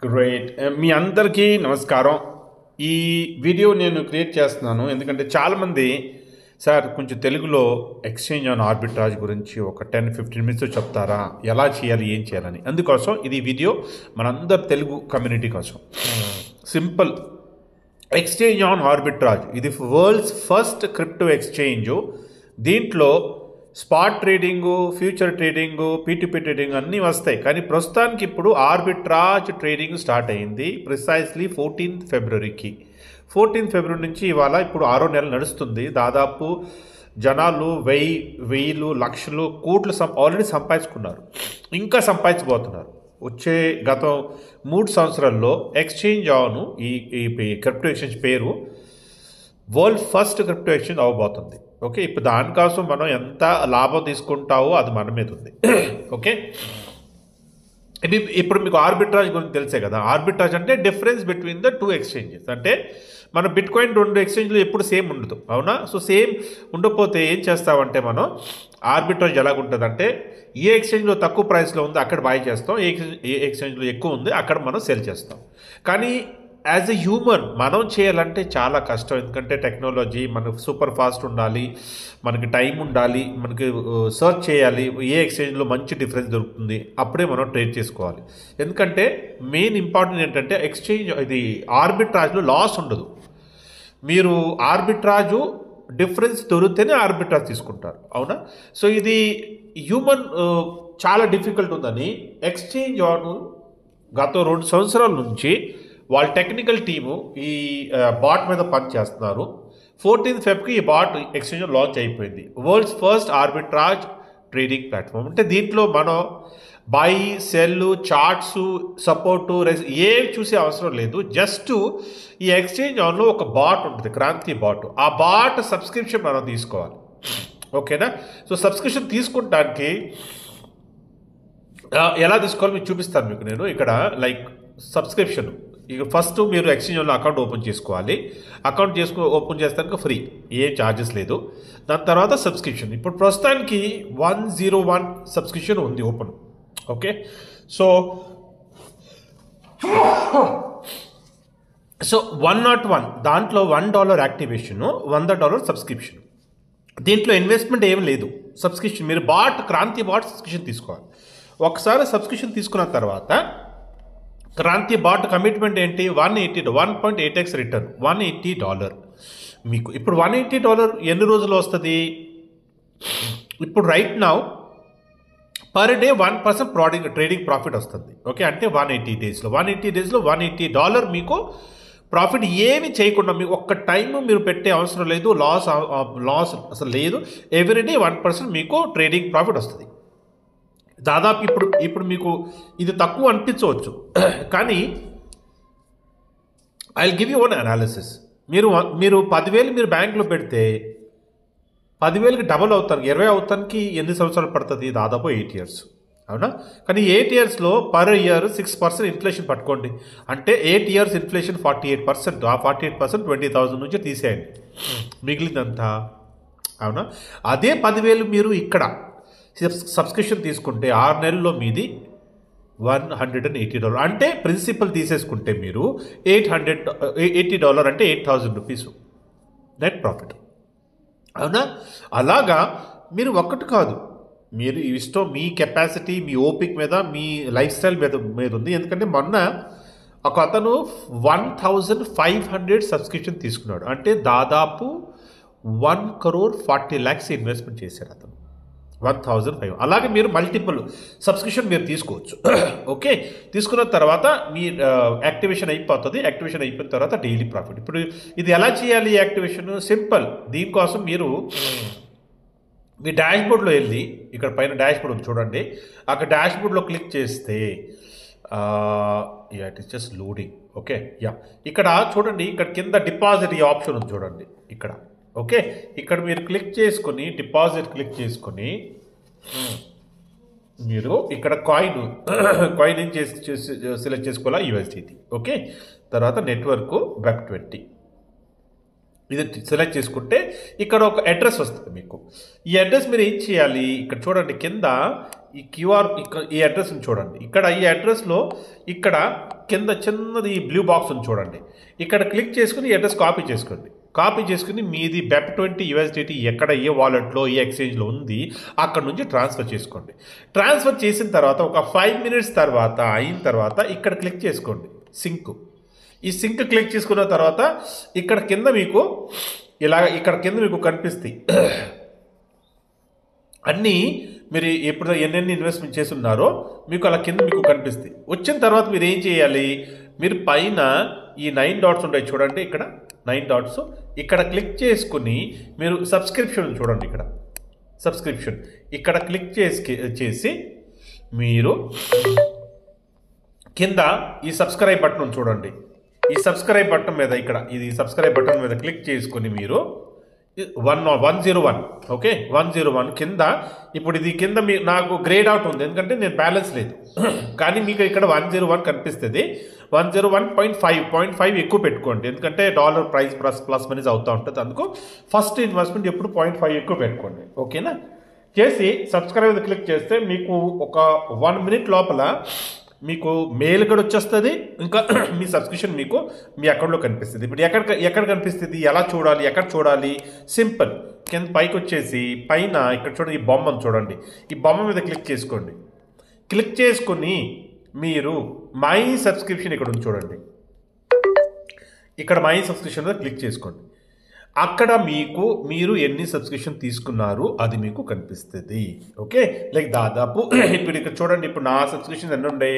Great. మీ అందరికీ నమస్కారం. ఈ వీడియో నేను క్రియేట్ చేస్తున్నాను ఎందుకంటే చాలామంది సార్ కొంచెం తెలుగులో ఎక్స్చేంజ్ ఆన్ ఆర్బిట్రాజ్ గురించి ఒక 10-15 మినిట్స్ చెప్తారా, ఎలా చేయాలి, ఏం చేయాలని. అందుకోసం ఇది వీడియో మనందరి తెలుగు కమ్యూనిటీ కోసం. సింపుల్. ఎక్స్చేంజ్ ఆన్ ఆర్బిట్రాజ్ ఇది వరల్డ్స్ ఫస్ట్ క్రిప్టో ఎక్స్చేంజ్. దీంట్లో spot trading, future trading, PTP trading అన్నీ వస్తాయి. కానీ ప్రస్తుతానికి ఇప్పుడు ఆర్బిట్రాజ్ ట్రేడింగ్ స్టార్ట్ అయింది ప్రిసైజ్లీ 14th ఫిబ్రవరికి. 14th ఫిబ్రవరి నుంచి ఇవాళ ఇప్పుడు 6వ నెల నడుస్తుంది. దాదాపు జనాలు వెయ్యిలు లక్షలు కోట్లు ఆల్రెడీ సంపాదించుకున్నారు, ఇంకా సంపాదించబోతున్నారు. వచ్చే గత 3 సంవత్సరాల్లో ఎక్స్చేంజ్ ఆన్ ఈ క్రిప్టో ఎక్స్చేంజ్ పేరు వరల్డ్ ఫస్ట్ క్రిప్టో ఎక్స్చేంజ్ అవ్వబోతుంది. ఓకే, ఇప్పుడు దానికోసం మనం ఎంత లాభం తీసుకుంటావో అది మన మీద ఉంది. ఓకే, ఇప్పుడు మీకు ఆర్బిట్రాజ్ గురించి తెలిసే కదా. ఆర్బిట్రాజ్ అంటే డిఫరెన్స్ బిట్వీన్ ద 2 ఎక్స్చేంజెస్. అంటే మన బిట్ కాయిన్ 2 ఎక్స్చేంజ్లు ఎప్పుడు సేమ్ ఉండదు, అవునా? సో సేమ్ ఉండకపోతే ఏం చేస్తామంటే మనం ఆర్బిట్రాజ్ ఎలాగుంటుంది అంటే ఏ ఎక్స్చేంజ్లో తక్కువ ప్రైస్లో ఉంది అక్కడ బై చేస్తాం, ఏ ఎక్స్చేంజ్లో ఎక్కువ ఉంది అక్కడ మనం సెల్ చేస్తాం. కానీ యాజ్ ఎ హ్యూమన్ మనం చేయాలంటే చాలా కష్టం. ఎందుకంటే టెక్నాలజీ మనకు సూపర్ ఫాస్ట్ ఉండాలి, మనకి టైం ఉండాలి, మనకి సర్చ్ చేయాలి ఏ ఎక్స్చేంజ్లో మంచి డిఫరెన్స్ దొరుకుతుంది, అప్పుడే మనం ట్రేడ్ చేసుకోవాలి. ఎందుకంటే మెయిన్ ఇంపార్టెంట్ ఏంటంటే ఎక్స్చేంజ్ ఇది ఆర్బిట్రాజ్లో లాస్ ఉండదు. మీరు ఆర్బిట్రాజు డిఫరెన్స్ దొరికితేనే ఆర్బిట్రాజ్ తీసుకుంటారు, అవునా? సో ఇది హ్యూమన్ చాలా డిఫికల్ట్ ఉందని ఎక్స్చేంజ్ ఆన్ గత 2 సంవత్సరాల నుంచి వాళ్ళ టెక్నికల్ టీము ఈ బాట్ మీద పనిచేస్తున్నారు. 14th ఫెబ్కి ఈ బాట్ ఎక్స్చేంజ్ లాంచ్ అయిపోయింది. World's first arbitrage trading platform. అంటే దీంట్లో మనం బై సెల్ చార్ట్స్ సపోర్టు ఏం చూసే అవసరం లేదు. జస్ట్ ఈ ఎక్స్చేంజ్ ఆన్లో ఒక బాట్ ఉంటుంది, క్రాంతి బాట్. ఆ బాట్ సబ్స్క్రిప్షన్ మనం తీసుకోవాలి, ఓకేనా? సో సబ్స్క్రిప్షన్ తీసుకుంటానికి ఎలా తీసుకోవాలి మీకు చూపిస్తాను. మీకు నేను ఇక్కడ లైక్ సబ్స్క్రిప్షన్ ఇక ఫస్ట్ మీరు ఎక్స్చేంజ్లో అకౌంట్ ఓపెన్ చేసుకోవాలి. అకౌంట్ ఓపెన్ చేస్తానికి ఫ్రీ, ఏ ఛార్జెస్ లేదు. దాని తర్వాత సబ్స్క్రిప్షన్. ఇప్పుడు ప్రస్తుతానికి 101 సబ్స్క్రిప్షన్ ఉంది ఓపెన్. ఓకే, సో 101 దాంట్లో $1 యాక్టివేషన్, $100 సబ్స్క్రిప్షన్. దీంట్లో ఇన్వెస్ట్మెంట్ ఏం లేదు, సబ్స్క్రిప్షన్. మీరు క్రాంతి బాట్ సబ్స్క్రిప్షన్ తీసుకోవాలి. ఒకసారి సబ్స్క్రిప్షన్ తీసుకున్న తర్వాత క్రాంతి బాట్ కమిట్మెంట్ ఏంటి? 1.8x రిటర్న్, $180 మీకు. ఇప్పుడు $180 ఎన్ని రోజులు వస్తుంది? ఇప్పుడు right now per day 1% trading profit వస్తుంది. ఓకే, అంటే 180 డేస్లో $180 మీకు ప్రాఫిట్ ఏమి చేయకుండా మీకు ఒక్క టైం మీరు పెట్టే అవసరం లేదు, లాస్ అసలు లేదు. ఎవ్రీడే 1% మీకు ట్రేడింగ్ ప్రాఫిట్ వస్తుంది. దాదాపు ఇప్పుడు మీకు ఇది తక్కువ అనిపించవచ్చు, కానీ I will give you one analysis. మీరు 10,000 మీరు బ్యాంకులో పెడితే 10,000కి డబల్ అవుతానికి 20 అవుతానికి ఎన్ని సంవత్సరాలు పడుతుంది? దాదాపు 8 years, అవునా? కానీ 8 yearsలో పర్ ఇయర్ 6% ఇన్ఫ్లేషన్ పట్టుకోండి. అంటే 8 years ఇన్ఫ్లేషన్ 48%. ఆ 48% 20,000 నుంచి తీసేయండి, మిగిలిందంతా, అవునా? అదే 10,000 మీరు ఇక్కడ సబ్స్క్రిప్షన్ తీసుకుంటే 6 నెలల్లో మీది $180. అంటే ప్రిన్సిపల్ తీసేసుకుంటే మీరు $80 అంటే 8,000 రూపీస్ నెట్ ప్రాఫిట్, అవునా? అలాగా మీరు ఒక్కటి కాదు, మీరు ఇష్టం మీ కెపాసిటీ, మీ ఓపిక్ మీద, మీ లైఫ్ స్టైల్ మీద ఉంది. ఎందుకంటే మొన్న ఒక అతను 1,500 సబ్స్క్రిప్షన్ తీసుకున్నాడు. అంటే దాదాపు 1,40 lakhs ఇన్వెస్ట్మెంట్ చేశాడు అతను. 1,500. అలాగే మీరు మల్టిపుల్ సబ్స్క్రిప్షన్ మీరు తీసుకోవచ్చు. ఓకే, తీసుకున్న తర్వాత మీ యాక్టివేషన్ అయిపోతుంది. యాక్టివేషన్ అయిపోయిన తర్వాత డైలీ ప్రాఫిట్. ఇప్పుడు ఇది ఎలా చేయాలి యాక్టివేషన్? సింపుల్. దీనికోసం మీరు మీ డాష్బోర్డ్లో వెళ్ళి, ఇక్కడ పైన డాష్బోర్డ్ ఉంది చూడండి, అక్కడ డాష్బోర్డ్లో క్లిక్ చేస్తే it is just loading. Okay, ఇక్కడ చూడండి, ఇక్కడ కింద డిపాజిట్ ఈ ఆప్షన్ ఉంది చూడండి ఇక్కడ. ఓకే, ఇక్కడ మీరు క్లిక్ చేసుకొని డిపాజిట్ క్లిక్ చేసుకొని మీరు ఇక్కడ కాయిన్ ఏం సెలెక్ట్ చేసుకోవాలా? USDT. ఓకే, తర్వాత నెట్వర్క్ Web20 ఇది సెలెక్ట్ చేసుకుంటే ఇక్కడ ఒక అడ్రస్ వస్తుంది మీకు. ఈ అడ్రస్ మీరు ఏం చేయాలి? ఇక్కడ చూడండి కింద ఈ క్యూఆర్, ఈ అడ్రస్ని చూడండి. ఇక్కడ ఈ అడ్రస్లో ఇక్కడ కింద చిన్నది బ్లూ బాక్స్ ఉంది చూడండి, ఇక్కడ క్లిక్ చేసుకుని అడ్రస్ కాపీ చేసుకోండి. కాపీ చేసుకుని మీది BEP20 USDT ఎక్కడ ఏ వాలెట్లో ఏ ఎక్స్చేంజ్లో ఉంది అక్కడ నుంచి ట్రాన్స్ఫర్ చేసుకోండి. ట్రాన్స్ఫర్ చేసిన తర్వాత ఒక 5 minutes తర్వాత అయిన తర్వాత ఇక్కడ క్లిక్ చేసుకోండి సింక్. ఈ సింక్ క్లిక్ చేసుకున్న తర్వాత ఇక్కడ కింద మీకు ఇక్కడ కింద మీకు కనిపిస్తాయి అన్నీ మీరు ఎప్పుడు ఎన్నెన్ని ఇన్వెస్ట్మెంట్ చేస్తున్నారో మీకు అలా కింద మీకు కనిపిస్తాయి. వచ్చిన తర్వాత మీరు ఏం చేయాలి, మీరు పైన ఈ 9 dots ఉంటాయి చూడండి, ఇక్కడ 9 dots ఇక్కడ క్లిక్ చేసుకుని మీరు సబ్స్క్రిప్షన్ చూడండి, ఇక్కడ సబ్స్క్రిప్షన్ ఇక్కడ క్లిక్ చేసి మీరు కింద ఈ సబ్స్క్రైబ్ బటన్ చూడండి, ఈ సబ్స్క్రైబ్ బటన్ మీద ఇక్కడ ఇది సబ్స్క్రైబ్ బటన్ మీద క్లిక్ చేసుకుని మీరు 101 ఓకే 101 కింద ఇప్పుడు ఇది కింద నాకు గ్రేడ్ అవుట్ ఉంది ఎందుకంటే నేను బ్యాలెన్స్ లేదు కానీ మీకు ఇక్కడ 101 కనిపిస్తుంది. 101.5 ఎక్కువ పెట్టుకోండి ఎందుకంటే డాలర్ ప్రైస్ ప్లస్ మైనస్ అవుతూ ఉంటుంది, అందుకు ఫస్ట్ ఇన్వెస్ట్మెంట్ ఎప్పుడు 0.5 ఎక్కువ పెట్టుకోండి. ఓకేనా, చేసి సబ్స్క్రైబ్ క్లిక్ చేస్తే మీకు ఒక 1 minute లోపల మీకు మెయిల్ కూడా వచ్చేస్తుంది, ఇంకా మీ సబ్స్క్రిప్షన్ మీకు మీ అకౌంట్లో కనిపిస్తుంది. ఇప్పుడు ఎక్కడ కనిపిస్తుంది, ఎలా చూడాలి, ఎక్కడ చూడాలి, సింపుల్ కింద పైకి వచ్చేసి పైన ఇక్కడ చూడండి, ఈ బొమ్మను చూడండి, ఈ బొమ్మ మీద క్లిక్ చేసుకోండి. క్లిక్ చేసుకుని మీరు మై సబ్స్క్రిప్షన్ ఇక్కడ ఉంది చూడండి, ఇక్కడ మై సబ్స్క్రిప్షన్ మీద క్లిక్ చేసుకోండి. అక్కడ మీరు ఎన్ని సబ్స్క్రిప్షన్ తీసుకున్నారు అది మీకు కనిపిస్తుంది. ఓకే, లైక్ దాదాపు ఇప్పుడు ఇక్కడ చూడండి, ఇప్పుడు నా సబ్స్క్రిప్షన్ ఎన్ని ఉండే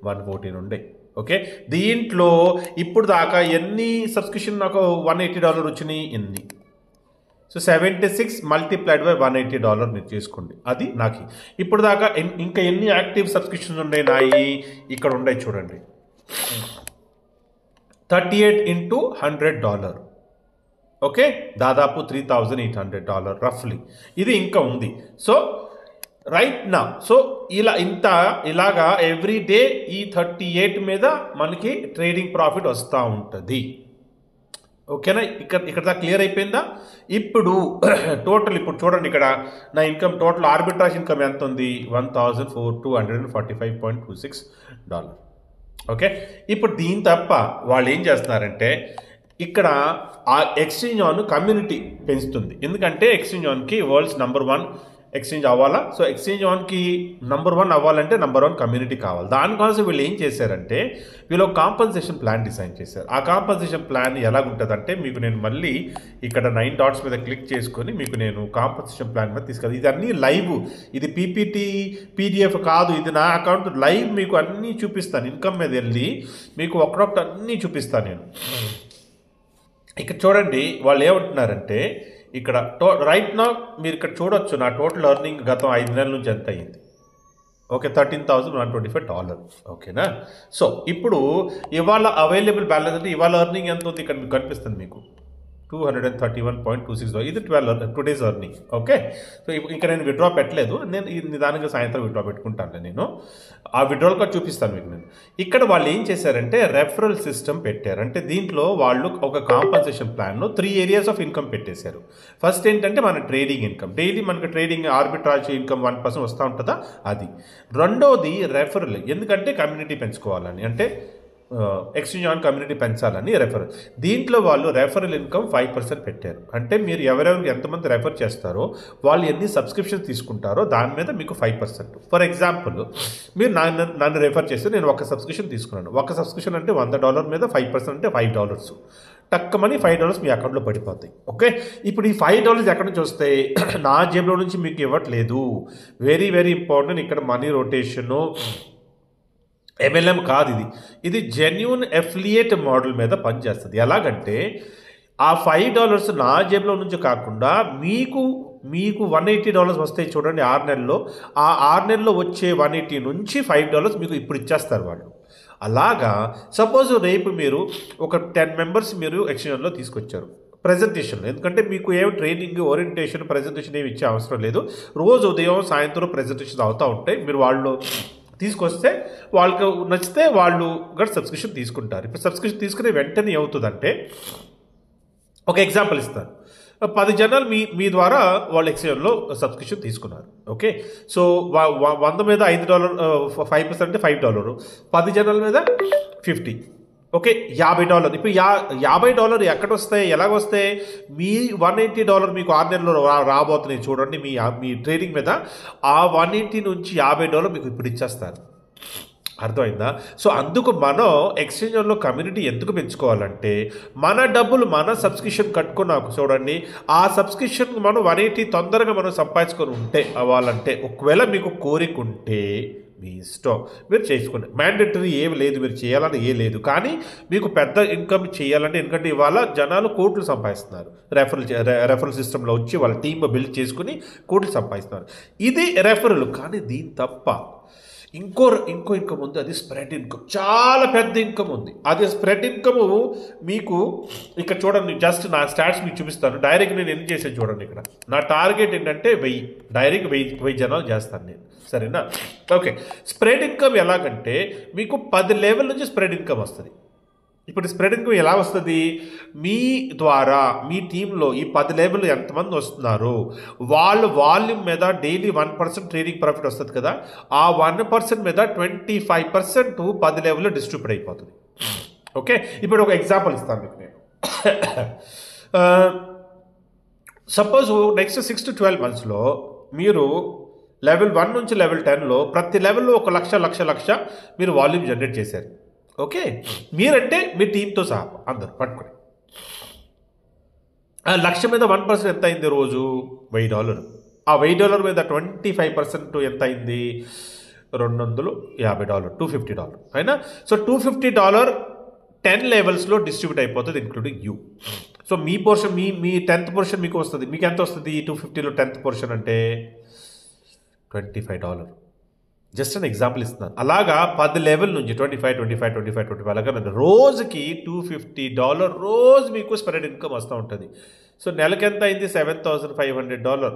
114 ఉండే. ఓకే, దీంట్లో ఇప్పుడు దాకా ఎన్ని సబ్స్క్రిప్షన్ నాకు $180 వచ్చినాయి ఎన్ని, సో 76 multiplied by $180 మీరు చేసుకోండి, అది నాకు ఇప్పుడు దాకా. ఇంకా ఎన్ని యాక్టివ్ సబ్స్క్రిప్షన్స్ ఉన్నాయి నాయి ఇక్కడ ఉన్నాయి చూడండి, 38 into $100. ఓకే, దాదాపు $3,800 రఫ్లీ ఇది ఇంకా ఉంది. సో రైట్ నా సో ఇలాగా ఎవ్రీ డే ఈ 38 మీద మనకి ట్రేడింగ్ ప్రాఫిట్ వస్తూ ఉంటుంది. ఓకేనా, ఇక్కడ క్లియర్ అయిపోయిందా? ఇప్పుడు టోటల్ ఇప్పుడు చూడండి, ఇక్కడ నా ఇన్కమ్ టోటల్ ఆర్బిట్రాజ్ ఇన్కమ్ ఎంత ఉంది, $1,245.26. ఓకే, ఇప్పుడు దీని తప్ప వాళ్ళు ఏం చేస్తున్నారంటే ఇక్కడ ఆ ఎక్స్చేంజ్ ఆన్ కమ్యూనిటీ పెంచుతుంది. ఎందుకంటే ఎక్స్చేంజ్ ఆన్కి వరల్డ్స్ #1 ఎక్స్చేంజ్ అవ్వాలా. సో ఎక్స్చేంజ్ ఆన్కి #1 అవ్వాలంటే #1 కమ్యూనిటీ కావాలి. దానికోసం వీళ్ళు ఏం చేశారంటే వీళ్ళు ఒక కాంపన్సేషన్ ప్లాన్ డిజైన్ చేశారు. ఆ కాంపన్సేషన్ ప్లాన్ ఎలాగుంటుందంటే మీకు నేను మళ్ళీ ఇక్కడ 9 dots మీద క్లిక్ చేసుకొని మీకు నేను కాంపన్సేషన్ ప్లాన్ మీద తీసుకెళ్ళి, ఇది అన్నీ లైవ్, ఇది పీపీటీ PDF కాదు, ఇది నా అకౌంట్ లైవ్ మీకు అన్నీ చూపిస్తాను. ఇన్కమ్ మీద వెళ్ళి మీకు ఒకటొకటి అన్నీ చూపిస్తాను నేను. ఇక్కడ చూడండి వాళ్ళు ఏమంటున్నారంటే ఇక్కడ రైట్ నా మీరు ఇక్కడ చూడొచ్చు నా టోటల్ ఎర్నింగ్ గతం 5 నెలల నుంచి ఎంత అయింది. ఓకే, $13,125. ఓకేనా, సో ఇప్పుడు ఇవాళ అవైలబుల్ బ్యాలెన్స్ అంటే ఇవాళ ఎర్నింగ్ ఎంత ఉంది ఇక్కడ మీకు కనిపిస్తుంది, మీకు $231.26. ఇది 2 days ఎర్నింగ్. ఓకే, సో ఇంకా నేను విత్డ్రా పెట్టలేదు, నేను నిదానంగా సాయంత్రం విత్డ్రా పెట్టుకుంటాను. నేను ఆ విత్డ్రాల్ కూడా చూపిస్తాను మీకు. నేను ఇక్కడ వాళ్ళు ఏం చేశారంటే రెఫరల్ సిస్టమ్ పెట్టారు. అంటే దీంట్లో వాళ్ళు ఒక కాంపన్సేషన్ ప్లాన్లో 3 areas ఆఫ్ ఇన్కమ్ పెట్టేశారు. ఫస్ట్ ఏంటంటే మన ట్రేడింగ్ ఇన్కమ్, డైలీ మనకు ట్రేడింగ్ ఆర్బిట్రాజ్ ఇన్కమ్ 1% వస్తూ ఉంటుందా అది. రెండోది రెఫరల్, ఎందుకంటే కమ్యూనిటీ పెంచుకోవాలని, అంటే ఎక్స్చేంజ్ ఆన్ కమ్యూనిటీ పెంచాలని రెఫరల్. దీంట్లో వాళ్ళు రెఫరల్ ఇన్కమ్ 5% పెట్టారు. అంటే మీరు ఎవరెవరికి ఎంతమంది రెఫర్ చేస్తారో వాళ్ళు ఎన్ని సబ్స్క్రిప్షన్ తీసుకుంటారో దాని మీద మీకు 5%. ఫర్ ఎగ్జాంపుల్ మీరు నన్ను రెఫర్ చేస్తే నేను ఒక సబ్స్క్రిప్షన్ తీసుకున్నాను, ఒక సబ్స్క్రిప్షన్ అంటే $100 మీద 5% అంటే $5. టక్కమని $5 మీ అకౌంట్లో పడిపోతాయి. ఓకే, ఇప్పుడు ఈ $5 ఎక్కడి నుంచి వస్తాయి, నా జేబులో నుంచి మీకు ఇవ్వట్లేదు. వెరీ వెరీ ఇంపార్టెంట్, ఇక్కడ మనీ రొటేషను MLM కాదు, ఇది జెన్యూన్ అఫిలియేట్ మోడల్ మీద పనిచేస్తుంది. ఎలాగంటే ఆ $5 నా జేబులో నుంచి కాకుండా మీకు $180 వస్తాయి చూడండి 6 నెలల్లో. ఆ 6 నెలల్లో వచ్చే 180 నుంచి $5 మీకు ఇప్పుడు ఇచ్చేస్తారు వాళ్ళు. అలాగా సపోజ్ రేపు మీరు ఒక 10 members మీరు ఎక్స్చేంజ్లో తీసుకొచ్చారు ప్రజెంటేషన్లో, ఎందుకంటే మీకు ఏమి ట్రైనింగ్ ఓరియంటేషన్ ప్రజెంటేషన్ ఏమి ఇచ్చే అవసరం లేదు. రోజు ఉదయం సాయంత్రం ప్రజెంటేషన్ అవుతూ ఉంటాయి. మీరు వాళ్ళు తీసుకొస్తే వాళ్ళకి నచ్చితే వాళ్ళు కూడా సబ్స్క్రిప్షన్ తీసుకుంటారు. ఇప్పుడు సబ్స్క్రిప్షన్ తీసుకునే వెంటనే ఏమవుతుందంటే ఒక ఎగ్జాంపుల్ ఇస్తాను. 10 జనాలు మీ ద్వారా వాళ్ళు ఎక్స్చేంజ్లో సబ్స్క్రిప్షన్ తీసుకున్నారు. ఓకే, సో 100 మీద $5 5% అంటే $5, 10 జనాల మీద 50. ఓకే, $50. ఇప్పుడు $50 ఎక్కడ వస్తాయి, ఎలాగొస్తాయి? మీ $180 మీకు 6 నెలల్లో రాబోతున్నాయి చూడండి మీ ట్రేడింగ్ మీద. ఆ 180 నుంచి $50 మీకు ఇప్పుడు ఇచ్చేస్తారు. అర్థమైందా? సో అందుకు మనం ఎక్స్చేంజ్లో కమ్యూనిటీ ఎందుకు పెంచుకోవాలంటే, మన డబ్బులు మన సబ్స్క్రిప్షన్ కట్టుకున్నాకు చూడండి, ఆ సబ్స్క్రిప్షన్ మనం 180 తొందరగా మనం సంపాదించుకొని ఉంటే అవ్వాలంటే, ఒకవేళ మీకు కోరిక ఉంటే మీ ఇష్టం, మీరు చేసుకోండి. మ్యాండేటరీ ఏమి లేదు, మీరు చేయాలని ఏ లేదు. కానీ మీకు పెద్ద ఇన్కమ్ చేయాలంటే, ఎందుకంటే ఇవాళ జనాలు కోట్లు సంపాదిస్తున్నారు. రెఫరల్ సిస్టంలో వచ్చి వాళ్ళ టీమ్ బిల్డ్ చేసుకుని కోట్లు సంపాదిస్తున్నారు. ఇది రెఫరల్. కానీ దీని తప్ప ఇంకో ఇన్కమ్ ఉంది, అది స్ప్రెడ్ ఇన్కమ్. చాలా పెద్ద ఇన్కమ్ ఉంది. అది స్ప్రెడ్ ఇన్కమ్ మీకు ఇక్కడ చూడండి, జస్ట్ నా స్టాట్స్ మీకు చూపిస్తాను. డైరెక్ట్ నేను ఎన్ని చేసాను చూడండి. ఇక్కడ నా టార్గెట్ ఏంటంటే 1000, డైరెక్ట్ 1000 జనాలు చేస్తాను నేను, సరేనా? ఓకే, స్ప్రెడ్ ఇన్కమ్ ఎలాగంటే మీకు 10 లెవెల్ నుంచి స్ప్రెడ్ ఇన్కమ్ వస్తుంది. ఇప్పుడు స్ప్రెడ్ ఇన్కమ్ ఎలా వస్తుంది? మీ ద్వారా మీ టీంలో ఈ 10 లెవెల్ ఎంతమంది వస్తున్నారు, వాళ్ళ వాల్యూమ్ మీద డైలీ 1% ట్రేడింగ్ ప్రాఫిట్ వస్తుంది కదా, ఆ 1% మీద 25% 10 లెవెల్లో డిస్ట్రిబ్యూట్ అయిపోతుంది. ఓకే, ఇప్పుడు ఒక ఎగ్జాంపుల్ ఇస్తాను మీకు నేను. సపోజ్ నెక్స్ట్ 6 to 12 మంత్స్లో మీరు లెవెల్ 1 నుంచి లెవెల్ 10లో ప్రతి లెవెల్లో 1 లక్ష మీరు వాల్యూమ్ జనరేట్ చేశారు. ఓకే, మీరంటే మీ టీంతో సహా అందరు పట్టుకుని ఆ లక్ష మీద 1% ఎంత అయింది రోజు? $1000. ఆ $1000 మీద 25% ఎంత అయింది? $250, $250 అయినా. సో $250 10 లెవెల్స్లో డిస్ట్రిబ్యూట్ అయిపోతుంది, including you. So me portion me 10th portion మీకు వస్తుంది. మీకు ఎంత వస్తుంది 250లో 10th పోర్షన్ అంటే? $25. జస్ట్ అని ఎగ్జాంపుల్ ఇస్తున్నాను. అలాగా 10 లెవెల్ నుంచి 25 అలాగా రోజుకి $250 రోజు మీకు స్ప్రెడ్ ఇన్కమ్ వస్తూ ఉంటుంది. సో నెలకి ఎంత అయింది? $7,500.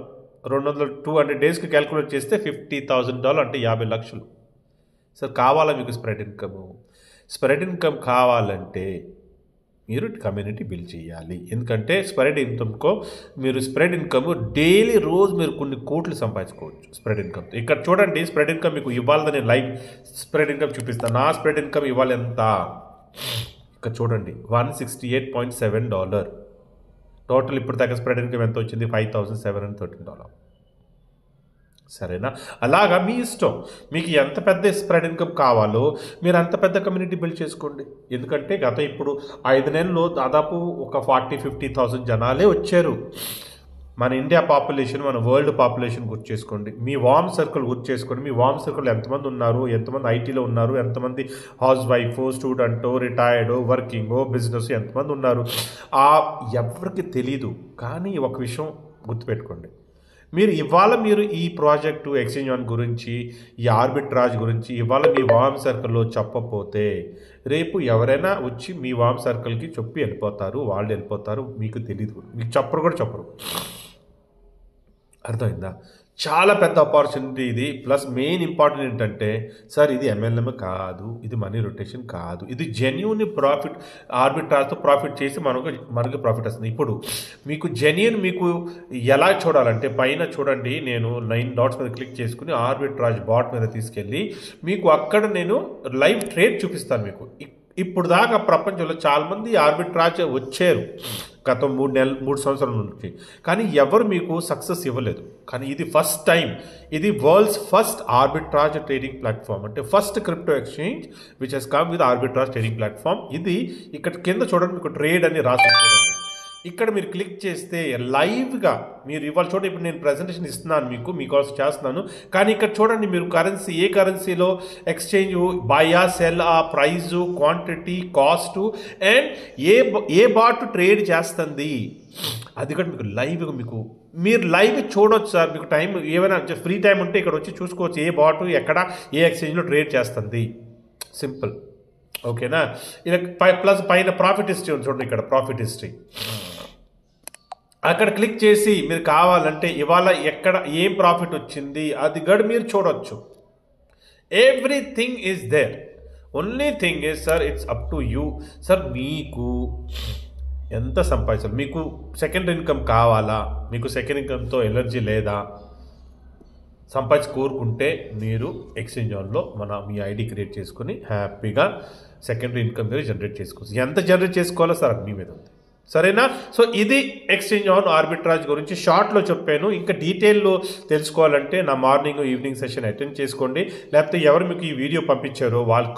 200 డేస్కి క్యాల్కులేట్ చేస్తే $50,000 అంటే 50 లక్షలు. సో కావాలా మీకు స్ప్రెడ్ ఇన్కమ్? స్ప్రెడ్ ఇన్కమ్ కావాలంటే మీరు కమ్యూనిటీ బిల్డ్ చేయాలి. ఎందుకంటే స్ప్రెడ్ ఇన్కమ్ డైలీ రోజు మీరు కొన్ని కోట్లు సంపాదించుకోవచ్చు స్ప్రెడ్ ఇన్కమ్. ఇక్కడ చూడండి, స్ప్రెడ్ ఇన్కమ్ మీకు ఇవ్వాలని నేను లైవ్ స్ప్రెడ్ ఇన్కమ్ చూపిస్తాను. నా స్ప్రెడ్ ఇన్కమ్ ఇవ్వాలి ఎంత? ఇక్కడ చూడండి, $168.7. టోటల్ ఇప్పుడు దాకా స్ప్రెడ్ ఇన్కమ్ ఎంత వచ్చింది? $5,713. సరేనా? అలాగా మీ ఇష్టం, మీకు ఎంత పెద్ద స్ప్రెడ్ ఇన్కమ్ కావాలో మీరు అంత పెద్ద కమ్యూనిటీ బిల్డ్ చేసుకోండి. ఎందుకంటే ఇప్పుడు 5 నెలల్లో దాదాపు ఒక 40,000-50,000 జనాలే వచ్చారు. మన ఇండియా పాపులేషన్, మన వరల్డ్ పాపులేషన్ గుర్తు చేసుకోండి. మీ వార్మ్ సర్కిల్ గుర్తు చేసుకోండి. మీ వార్మ్ సర్కిల్ ఎంతమంది ఉన్నారు, ఎంతమంది ఐటీలో ఉన్నారు, ఎంతమంది హౌస్ వైఫ్, స్టూడెంటో, రిటైర్డో, వర్కింగో, బిజినెస్ ఎంతమంది ఉన్నారు, ఎవరికి తెలీదు. కానీ ఒక విషయం గుర్తుపెట్టుకోండి, మీరు ఈ ప్రాజెక్టు ఎక్స్చేంజ్ ఆన్ గురించి, ఈ ఆర్బిట్రాజ్ గురించి ఇవాళ మీ వామ్ సర్కిల్లో చెప్పపోతే రేపు ఎవరైనా వచ్చి మీ వామ్ సర్కిల్కి చెప్పి వెళ్ళిపోతారు, వాళ్ళు వెళ్ళిపోతారు, మీకు తెలియదు, మీకు చెప్పరు. అర్థమైందా? చాలా పెద్ద ఆపర్చునిటీ ఇది. ప్లస్ మెయిన్ ఇంపార్టెంట్ ఏంటంటే, సార్ ఇది MLM కాదు, ఇది మనీ రొటేషన్ కాదు, ఇది జెన్యూన్ ప్రాఫిట్. ఆర్బిట్రాజ్తో ప్రాఫిట్ చేసి మనకు ప్రాఫిట్ వస్తుంది. ఇప్పుడు మీకు జెన్యూన్ మీకు ఎలా చూడాలంటే, పైన చూడండి, నేను 9 డాట్స్ మీద క్లిక్ చేసుకుని ఆర్బిట్రాజ్ బాట్ మీద తీసుకెళ్ళి మీకు అక్కడ నేను లైవ్ ట్రేడ్ చూపిస్తాను మీకు. ఇప్పుడు దాకా ప్రపంచంలో చాలామంది ఆర్బిట్రాజ్ వచ్చారు గత 3 సంవత్సరాల నుంచి, కానీ ఎవరు మీకు సక్సెస్ ఇవ్వలేదు. కానీ ఇది ఫస్ట్ టైం, ఇది world's first arbitrage trading platform, అంటే first crypto exchange which has come with arbitrage trading platform. ఇది ఇక్కడ కింద చూడండి, మీకు ట్రేడ్ అని రాసి చూడండి. ఇక్కడ మీరు క్లిక్ చేస్తే లైవ్గా మీరు ఇవాళ చూడండి, ఇప్పుడు నేను ప్రజెంటేషన్ ఇస్తున్నాను మీకోసం చేస్తున్నాను, కానీ ఇక్కడ చూడండి మీరు కరెన్సీ, ఏ కరెన్సీలో ఎక్స్చేంజ్, బయా సెల్, ఆ ప్రైజు, క్వాంటిటీ, కాస్టు అండ్ ఏ బాట్ ట్రేడ్ చేస్తుంది అది కూడా మీకు లైవ్గా మీరు లైవ్ చూడవచ్చు సార్. మీకు టైం ఏమైనా ఫ్రీ టైం ఉంటే ఇక్కడ వచ్చి చూసుకోవచ్చు ఏ బాట్ ఎక్కడ ఏ ఎక్స్చేంజ్లో ట్రేడ్ చేస్తుంది. సింపుల్, ఓకేనా? ఇలా ప్లస్ పైన ప్రాఫిట్ హిస్టరీ ఉంది చూడండి, ఇక్కడ ప్రాఫిట్ హిస్టరీ, అక్కడ క్లిక్ చేసి మీరు కావాలంటే ఇవాళ ఎక్కడ ఏం ప్రాఫిట్ వచ్చింది అది కూడా మీరు చూడవచ్చు. Everything is there. Only thing is sir, it's up to you sir. మీకు ఎంత సంపాదించాలి, మీకు సెకండ్ ఇన్కమ్ కావాలా, మీకు సెకండ్ ఇన్కమ్తో ఎలర్జీ లేదా, కోరుకుంటే మీరు ఎక్స్చేంజ్ ఆన్లో మీ ఐడి క్రియేట్ చేసుకుని హ్యాపీగా సెకండరీ ఇన్కమ్ మీరు జనరేట్ చేసుకోవచ్చు. ఎంత జనరేట్ చేసుకోవాలో సార్ మీ మీద ఉంది, సరేనా? సో ఇది ఎక్స్చేంజ్ ఆన్ ఆర్బిట్రాజ్ గురించి షార్ట్లో చెప్పాను. ఇంకా డీటెయిల్లో తెలుసుకోవాలంటే నా మార్నింగ్ ఈవినింగ్ సెషన్ అటెండ్ చేసుకోండి. లేకపోతే ఎవరు మీకు ఈ వీడియో పంపించారో వాళ్ళు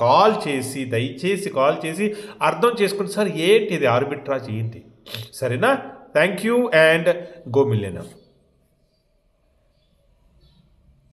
దయచేసి కాల్ చేసి అర్థం చేసుకుని, సార్ ఏంటి ఇది ఆర్బిట్రాజ్ ఏంటి, సరేనా? Thank you and go millionaire.